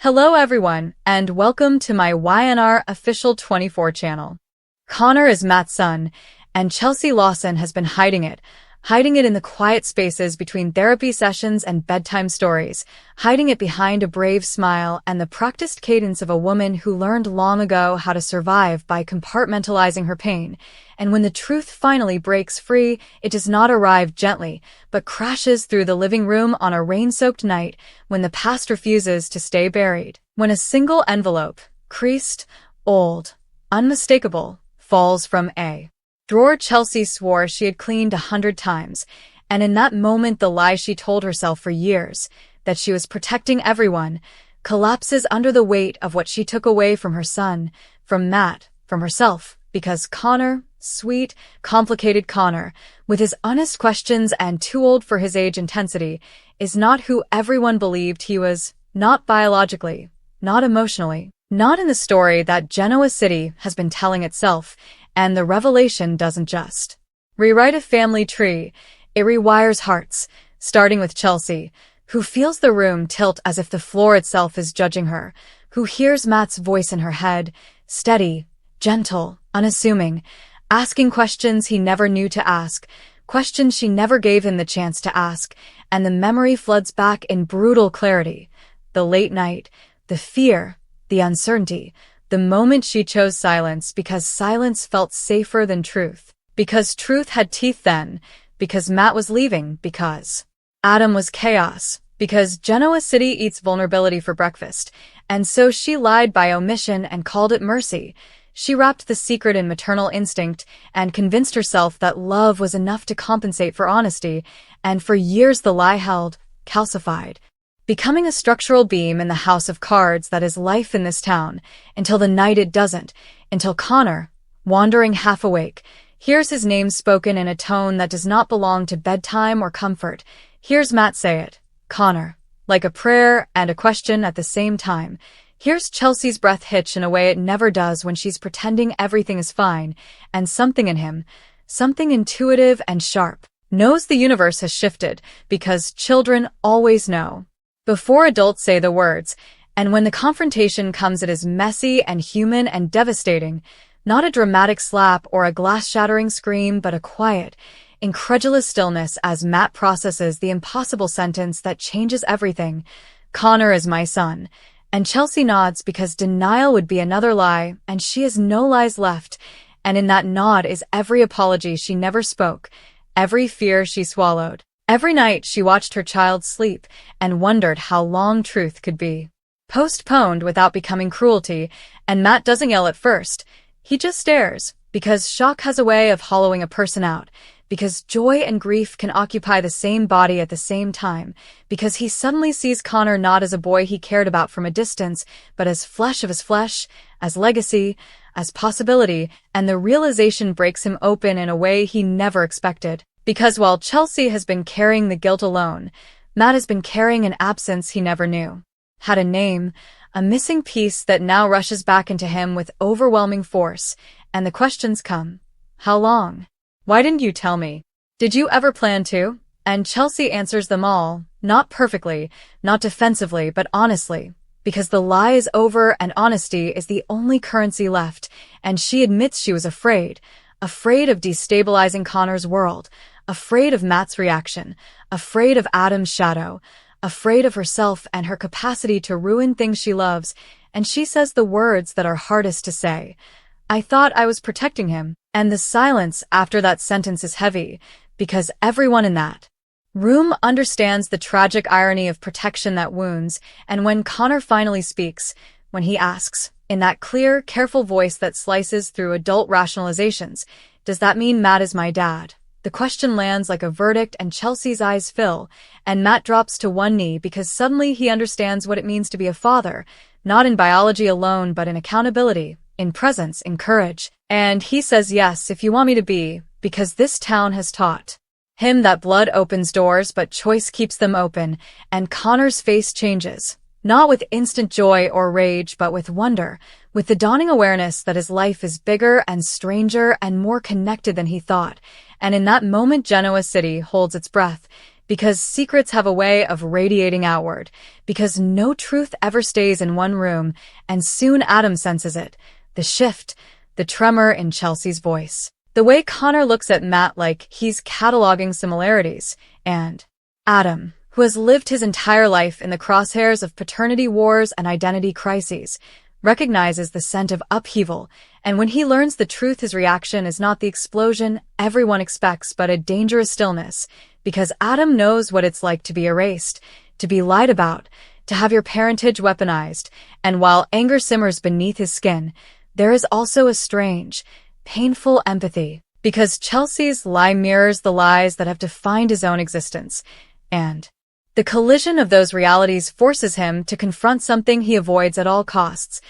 Hello everyone, and welcome to my YNR Official 24 channel. Connor is Matt's son, and Chelsea Lawson has been hiding it in the quiet spaces between therapy sessions and bedtime stories, hiding it behind a brave smile and the practiced cadence of a woman who learned long ago how to survive by compartmentalizing her pain. And when the truth finally breaks free, it does not arrive gently, but crashes through the living room on a rain-soaked night when the past refuses to stay buried. When a single envelope, creased, old, unmistakable, falls from a drawer Chelsea swore she had cleaned 100 times, and in that moment the lie she told herself for years, that she was protecting everyone, collapses under the weight of what she took away from her son, from Matt, from herself, because Connor, sweet, complicated Connor, with his honest questions and too old for his age intensity, is not who everyone believed he was, not biologically, not emotionally, not in the story that Genoa City has been telling itself. And the revelation doesn't just rewrite a family tree, it rewires hearts, starting with Chelsea, who feels the room tilt as if the floor itself is judging her, who hears Matt's voice in her head, steady, gentle, unassuming, asking questions he never knew to ask, questions she never gave him the chance to ask, and the memory floods back in brutal clarity. The late night, the fear, the uncertainty, the moment she chose silence because silence felt safer than truth. Because truth had teeth then. Because Matt was leaving. Because Adam was chaos. Because Genoa City eats vulnerability for breakfast. And so she lied by omission and called it mercy. She wrapped the secret in maternal instinct and convinced herself that love was enough to compensate for honesty. And for years the lie held, calcified, becoming a structural beam in the house of cards that is life in this town, until the night it doesn't, until Connor, wandering half awake, hears his name spoken in a tone that does not belong to bedtime or comfort, hears Matt say it, Connor, like a prayer and a question at the same time, hears Chelsea's breath hitch in a way it never does when she's pretending everything is fine, and something in him, something intuitive and sharp, knows the universe has shifted, because children always know before adults say the words, and when the confrontation comes it is messy and human and devastating, not a dramatic slap or a glass-shattering scream but a quiet, incredulous stillness as Matt processes the impossible sentence that changes everything. Connor is my son. And Chelsea nods because denial would be another lie, and she has no lies left, and in that nod is every apology she never spoke, every fear she swallowed. Every night she watched her child sleep and wondered how long truth could be postponed without becoming cruelty, and Matt doesn't yell at first. He just stares, because shock has a way of hollowing a person out, because joy and grief can occupy the same body at the same time, because he suddenly sees Connor not as a boy he cared about from a distance, but as flesh of his flesh, as legacy, as possibility, and the realization breaks him open in a way he never expected. Because while Chelsea has been carrying the guilt alone, Matt has been carrying an absence he never knew. Had a name, a missing piece that now rushes back into him with overwhelming force, and the questions come. How long? Why didn't you tell me? Did you ever plan to? And Chelsea answers them all, not perfectly, not defensively, but honestly, because the lie is over and honesty is the only currency left, and she admits she was afraid of destabilizing Connor's world, afraid of Matt's reaction, afraid of Adam's shadow, afraid of herself and her capacity to ruin things she loves, and she says the words that are hardest to say. I thought I was protecting him, and the silence after that sentence is heavy, because everyone in that room understands the tragic irony of protection that wounds, and when Connor finally speaks, when he asks, in that clear, careful voice that slices through adult rationalizations, does that mean Matt is my dad? The question lands like a verdict and Chelsea's eyes fill, and Matt drops to one knee because suddenly he understands what it means to be a father, not in biology alone but in accountability, in presence, in courage. And he says yes if you want me to be, because this town has taught him that blood opens doors but choice keeps them open, and Connor's face changes. Not with instant joy or rage, but with wonder, with the dawning awareness that his life is bigger and stranger and more connected than he thought. And in that moment Genoa City holds its breath, because secrets have a way of radiating outward, because no truth ever stays in one room, and soon Adam senses it. The shift, the tremor in Chelsea's voice. The way Connor looks at Matt like he's cataloging similarities, and Adam, who has lived his entire life in the crosshairs of paternity wars and identity crises, recognizes the scent of upheaval, and when he learns the truth, his reaction is not the explosion everyone expects, but a dangerous stillness, because Adam knows what it's like to be erased, to be lied about, to have your parentage weaponized, and while anger simmers beneath his skin, there is also a strange, painful empathy, because Chelsea's lie mirrors the lies that have defined his own existence, and the collision of those realities forces him to confront something he avoids at all costs,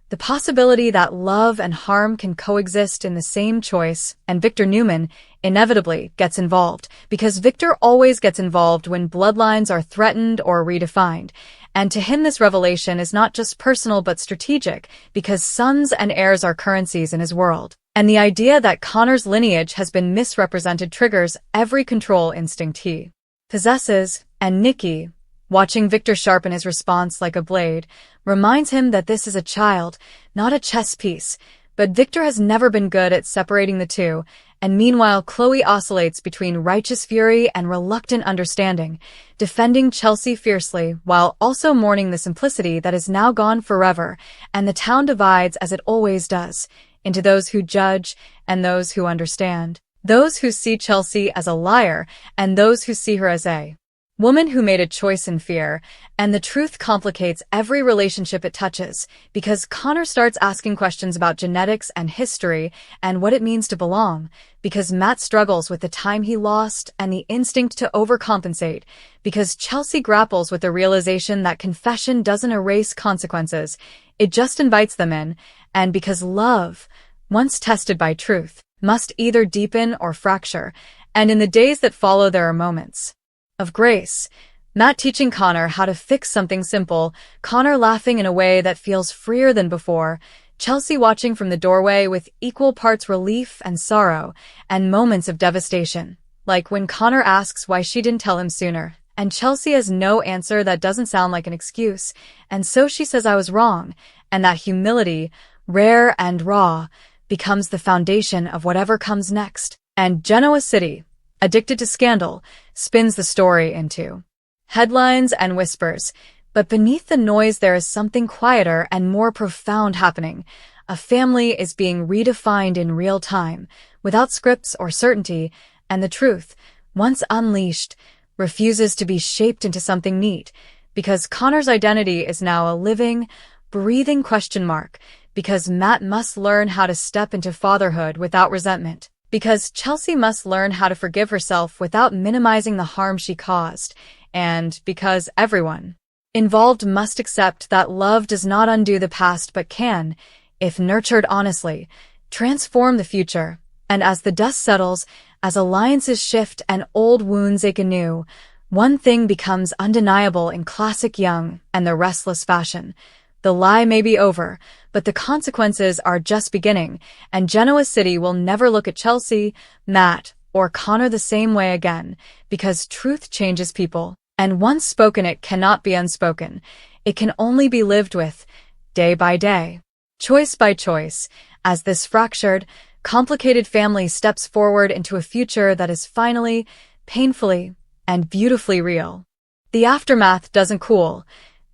the possibility that love and harm can coexist in the same choice, and Victor Newman inevitably gets involved, because Victor always gets involved when bloodlines are threatened or redefined, and to him this revelation is not just personal but strategic, because sons and heirs are currencies in his world. And the idea that Connor's lineage has been misrepresented triggers every control instinct he possesses, and Nikki, watching Victor sharpen his response like a blade, reminds him that this is a child, not a chess piece. But Victor has never been good at separating the two, and meanwhile Chloe oscillates between righteous fury and reluctant understanding, defending Chelsea fiercely while also mourning the simplicity that is now gone forever, and the town divides as it always does, into those who judge and those who understand, those who see Chelsea as a liar and those who see her as a woman who made a choice in fear, and the truth complicates every relationship it touches, because Connor starts asking questions about genetics and history and what it means to belong, because Matt struggles with the time he lost and the instinct to overcompensate, because Chelsea grapples with the realization that confession doesn't erase consequences, it just invites them in, and because love, once tested by truth, must either deepen or fracture, and in the days that follow there are moments of grace. Matt teaching Connor how to fix something simple, Connor laughing in a way that feels freer than before, Chelsea watching from the doorway with equal parts relief and sorrow, and moments of devastation, like when Connor asks why she didn't tell him sooner, and Chelsea has no answer that doesn't sound like an excuse, and so she says I was wrong, and that humility, rare and raw, becomes the foundation of whatever comes next. And Genoa City, addicted to scandal, spins the story into headlines and whispers, but beneath the noise there is something quieter and more profound happening. A family is being redefined in real time, without scripts or certainty, and the truth, once unleashed, refuses to be shaped into something neat, because Connor's identity is now a living, breathing question mark, because Matt must learn how to step into fatherhood without resentment, because Chelsea must learn how to forgive herself without minimizing the harm she caused, and because everyone involved must accept that love does not undo the past but can, if nurtured honestly, transform the future. And as the dust settles, as alliances shift and old wounds ache anew, one thing becomes undeniable in classic Young and the Restless fashion. The lie may be over, but the consequences are just beginning, and Genoa City will never look at Chelsea, Matt, or Connor the same way again, because truth changes people, and once spoken it cannot be unspoken. It can only be lived with, day by day, choice by choice, as this fractured, complicated family steps forward into a future that is finally, painfully, and beautifully real. The aftermath doesn't cool,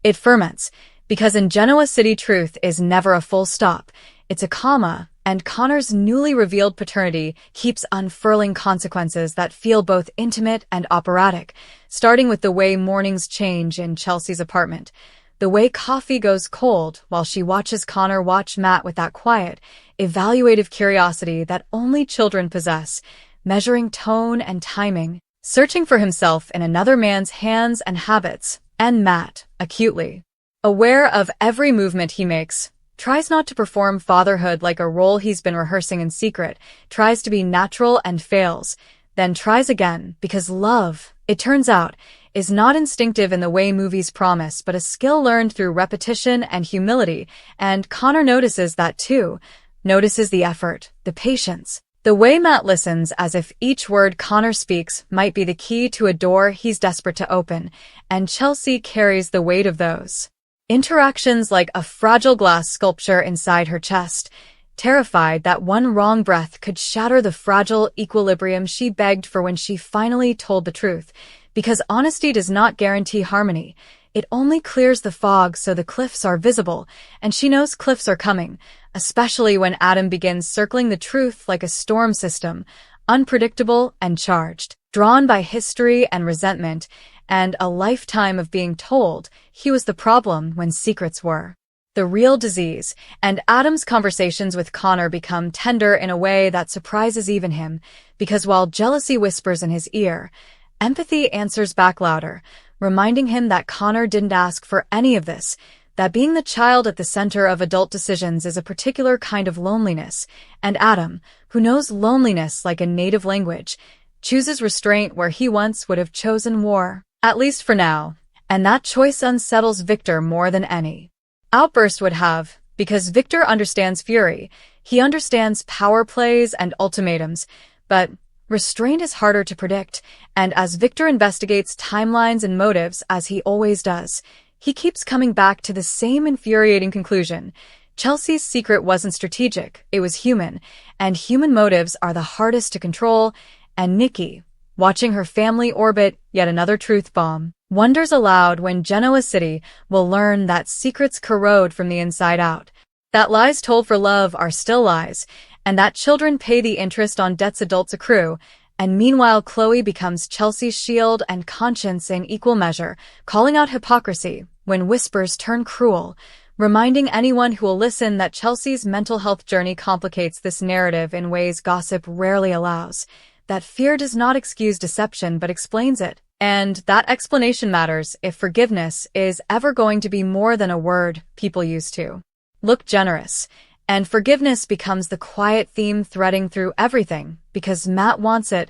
it ferments, because in Genoa City truth is never a full stop, it's a comma, and Connor's newly revealed paternity keeps unfurling consequences that feel both intimate and operatic, starting with the way mornings change in Chelsea's apartment, the way coffee goes cold while she watches Connor watch Matt with that quiet, evaluative curiosity that only children possess, measuring tone and timing, searching for himself in another man's hands and habits, and Matt, acutely aware of every movement he makes, tries not to perform fatherhood like a role he's been rehearsing in secret, tries to be natural and fails, then tries again, because love, it turns out, is not instinctive in the way movies promise but a skill learned through repetition and humility, and Connor notices that too, notices the effort, the patience, The way Matt listens as if each word Connor speaks might be the key to a door he's desperate to open, and Chelsea carries the weight of those interactions like a fragile glass sculpture inside her chest, terrified that one wrong breath could shatter the fragile equilibrium she begged for when she finally told the truth. Because honesty does not guarantee harmony. It only clears the fog so the cliffs are visible, and she knows cliffs are coming, especially when Adam begins circling the truth like a storm system, unpredictable and charged, drawn by history and resentment, and a lifetime of being told he was the problem when secrets were the real disease. And Adam's conversations with Connor become tender in a way that surprises even him, because while jealousy whispers in his ear, empathy answers back louder, reminding him that Connor didn't ask for any of this, that being the child at the center of adult decisions is a particular kind of loneliness, and Adam, who knows loneliness like a native language, chooses restraint where he once would have chosen war, at least for now, and that choice unsettles Victor more than any outburst would have, because Victor understands fury, he understands power plays and ultimatums, but restraint is harder to predict, and as Victor investigates timelines and motives as he always does, he keeps coming back to the same infuriating conclusion. Chelsea's secret wasn't strategic, it was human, and human motives are the hardest to control, and Nikki, watching her family orbit yet another truth bomb, wonders aloud when Genoa City will learn that secrets corrode from the inside out, that lies told for love are still lies, and that children pay the interest on debts adults accrue, and meanwhile Chloe becomes Chelsea's shield and conscience in equal measure, calling out hypocrisy when whispers turn cruel, reminding anyone who will listen that Chelsea's mental health journey complicates this narrative in ways gossip rarely allows, that fear does not excuse deception but explains it, and that explanation matters if forgiveness is ever going to be more than a word people use to look generous. And forgiveness becomes the quiet theme threading through everything, because Matt wants it,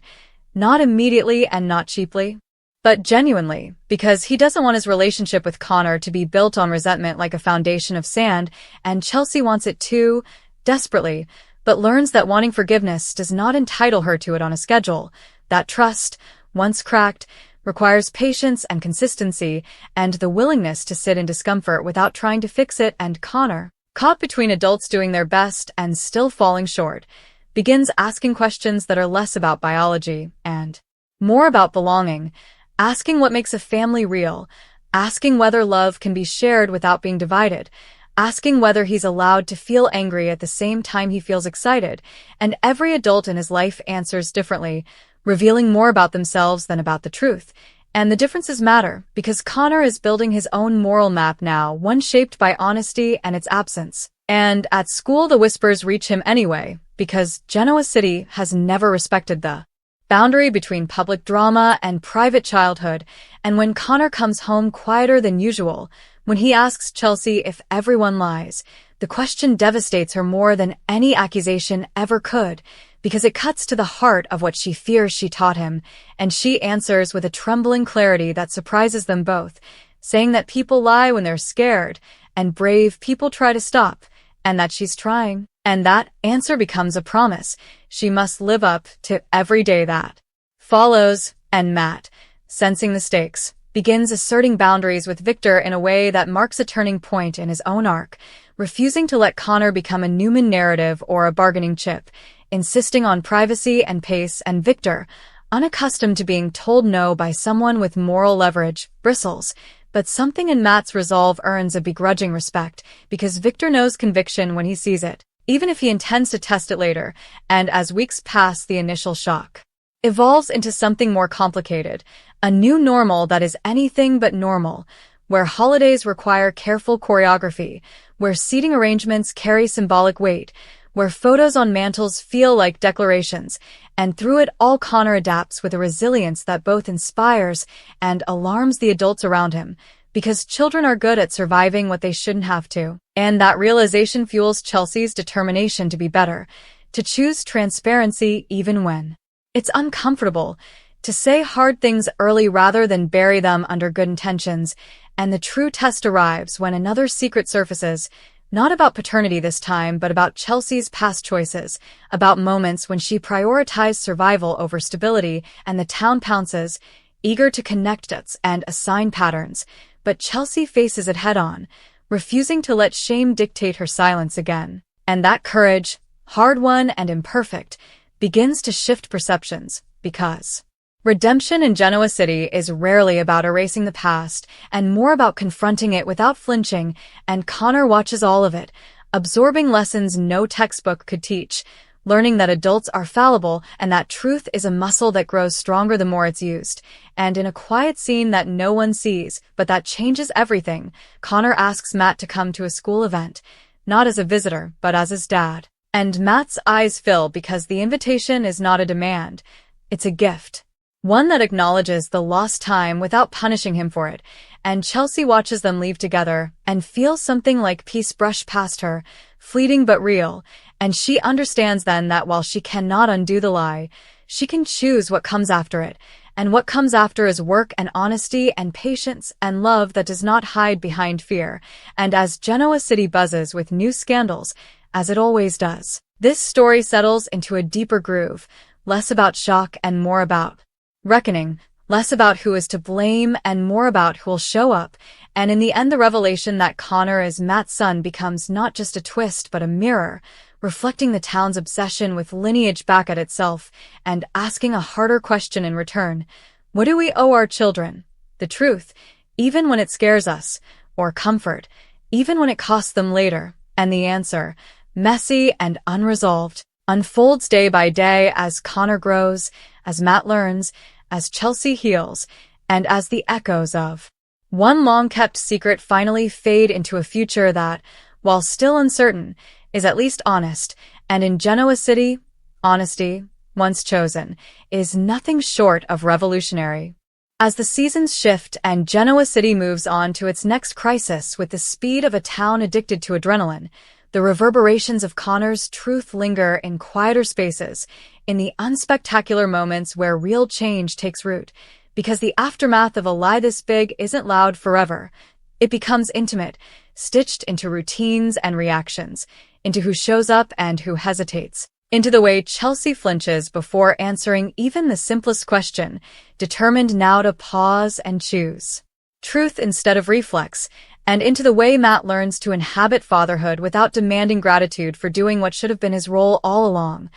not immediately and not cheaply, but genuinely, because he doesn't want his relationship with Connor to be built on resentment like a foundation of sand, and Chelsea wants it too, desperately, but learns that wanting forgiveness does not entitle her to it on a schedule, that trust, once cracked, requires patience and consistency, and the willingness to sit in discomfort without trying to fix it, and Connor, caught between adults doing their best and still falling short, begins asking questions that are less about biology and more about belonging, asking what makes a family real, asking whether love can be shared without being divided, asking whether he's allowed to feel angry at the same time he feels excited, and every adult in his life answers differently, revealing more about themselves than about the truth. And the differences matter, because Connor is building his own moral map now, one shaped by honesty and its absence. And at school the whispers reach him anyway, because Genoa City has never respected the boundary between public drama and private childhood, and when Connor comes home quieter than usual, when he asks Chelsea if everyone lies, the question devastates her more than any accusation ever could, because it cuts to the heart of what she fears she taught him, and she answers with a trembling clarity that surprises them both, saying that people lie when they're scared, and brave people try to stop, and that she's trying. And that answer becomes a promise she must live up to every day that follows, and Matt, sensing the stakes, begins asserting boundaries with Victor in a way that marks a turning point in his own arc, refusing to let Connor become a Newman narrative or a bargaining chip, insisting on privacy and pace, and Victor, unaccustomed to being told no by someone with moral leverage, bristles, but something in Matt's resolve earns a begrudging respect, because Victor knows conviction when he sees it, even if he intends to test it later, and as weeks pass the initial shock evolves into something more complicated, a new normal that is anything but normal, where holidays require careful choreography, where seating arrangements carry symbolic weight, where photos on mantles feel like declarations, and through it all Connor adapts with a resilience that both inspires and alarms the adults around him, because children are good at surviving what they shouldn't have to. And that realization fuels Chelsea's determination to be better, to choose transparency even when it's uncomfortable, to say hard things early rather than bury them under good intentions, and the true test arrives when another secret surfaces, Not about paternity this time, but about Chelsea's past choices, about moments when she prioritized survival over stability, and the town pounces, eager to connect dots and assign patterns. But Chelsea faces it head-on, refusing to let shame dictate her silence again. And that courage, hard-won and imperfect, begins to shift perceptions, because redemption in Genoa City is rarely about erasing the past and more about confronting it without flinching, and Connor watches all of it, absorbing lessons no textbook could teach, learning that adults are fallible and that truth is a muscle that grows stronger the more it's used. And in a quiet scene that no one sees, but that changes everything, Connor asks Matt to come to a school event, not as a visitor, but as his dad. And Matt's eyes fill because the invitation is not a demand, it's a gift. One that acknowledges the lost time without punishing him for it, and Chelsea watches them leave together and feels something like peace brush past her, fleeting but real, and she understands then that while she cannot undo the lie, she can choose what comes after it, and what comes after is work and honesty and patience and love that does not hide behind fear. And as Genoa City buzzes with new scandals, as it always does, this story settles into a deeper groove, less about shock and more about reckoning, less about who is to blame and more about who will show up, and in the end the revelation that Connor is Matt's son becomes not just a twist but a mirror, reflecting the town's obsession with lineage back at itself, and asking a harder question in return. What do we owe our children? The truth, even when it scares us, or comfort, even when it costs them later, and the answer, messy and unresolved, unfolds day by day as Connor grows, as Matt learns, as Chelsea heals, and as the echoes of one long-kept secret finally fade into a future that, while still uncertain, is at least honest, and in Genoa City, honesty, once chosen, is nothing short of revolutionary. As the seasons shift and Genoa City moves on to its next crisis with the speed of a town addicted to adrenaline, the reverberations of Connor's truth linger in quieter spaces, in the unspectacular moments where real change takes root, because the aftermath of a lie this big isn't loud forever. It becomes intimate, stitched into routines and reactions, into who shows up and who hesitates, into the way Chelsea flinches before answering even the simplest question, determined now to pause and choose truth instead of reflex, and into the way Matt learns to inhabit fatherhood without demanding gratitude for doing what should have been his role all along,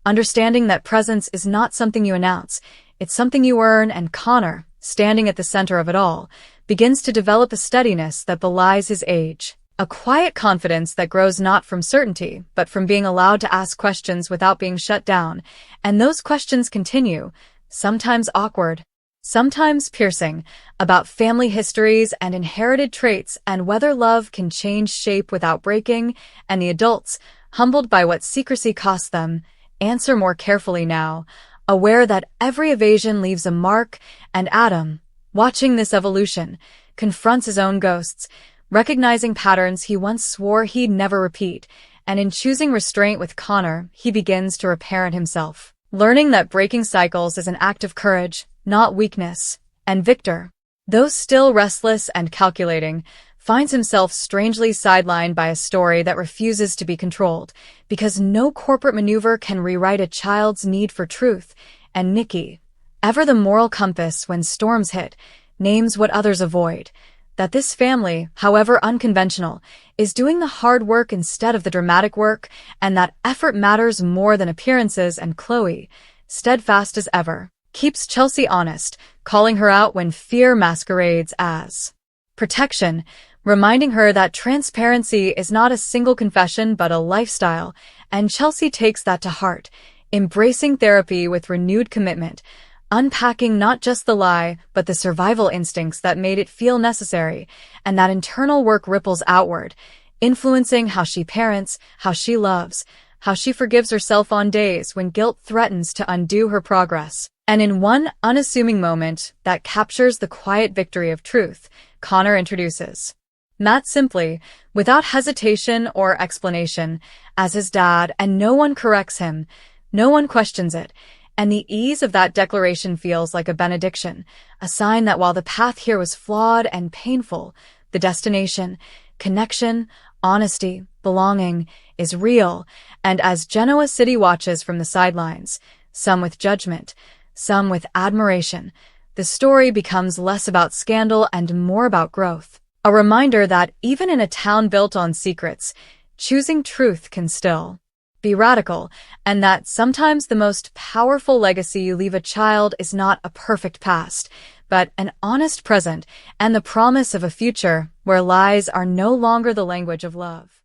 understanding that presence is not something you announce, it's something you earn. And Connor, standing at the center of it all, begins to develop a steadiness that belies his age, a quiet confidence that grows not from certainty, but from being allowed to ask questions without being shut down, and those questions continue, sometimes awkward, sometimes piercing, about family histories and inherited traits and whether love can change shape without breaking, and the adults, humbled by what secrecy costs them, answer more carefully now, aware that every evasion leaves a mark, and Adam, watching this evolution, confronts his own ghosts, recognizing patterns he once swore he'd never repeat, and in choosing restraint with Connor, he begins to reparent himself, learning that breaking cycles is an act of courage, not weakness. And Victor, though still restless and calculating, finds himself strangely sidelined by a story that refuses to be controlled, because no corporate maneuver can rewrite a child's need for truth, and Nikki, ever the moral compass when storms hit, names what others avoid, that this family, however unconventional, is doing the hard work instead of the dramatic work, and that effort matters more than appearances. And Chloe, steadfast as ever, keeps Chelsea honest, calling her out when fear masquerades as protection, reminding her that transparency is not a single confession but a lifestyle, and Chelsea takes that to heart, embracing therapy with renewed commitment, unpacking not just the lie but the survival instincts that made it feel necessary, and that internal work ripples outward, influencing how she parents, how she loves, how she forgives herself on days when guilt threatens to undo her progress. And in one unassuming moment that captures the quiet victory of truth, Connor introduces Matt simply, without hesitation or explanation, as his dad, and no one corrects him, no one questions it, and the ease of that declaration feels like a benediction, a sign that while the path here was flawed and painful, the destination, connection, Honesty, belonging, is real, and as Genoa City watches from the sidelines, some with judgment, some with admiration, the story becomes less about scandal and more about growth. A reminder that even in a town built on secrets, choosing truth can still be radical, and that sometimes the most powerful legacy you leave a child is not a perfect past, but an honest present and the promise of a future where lies are no longer the language of love.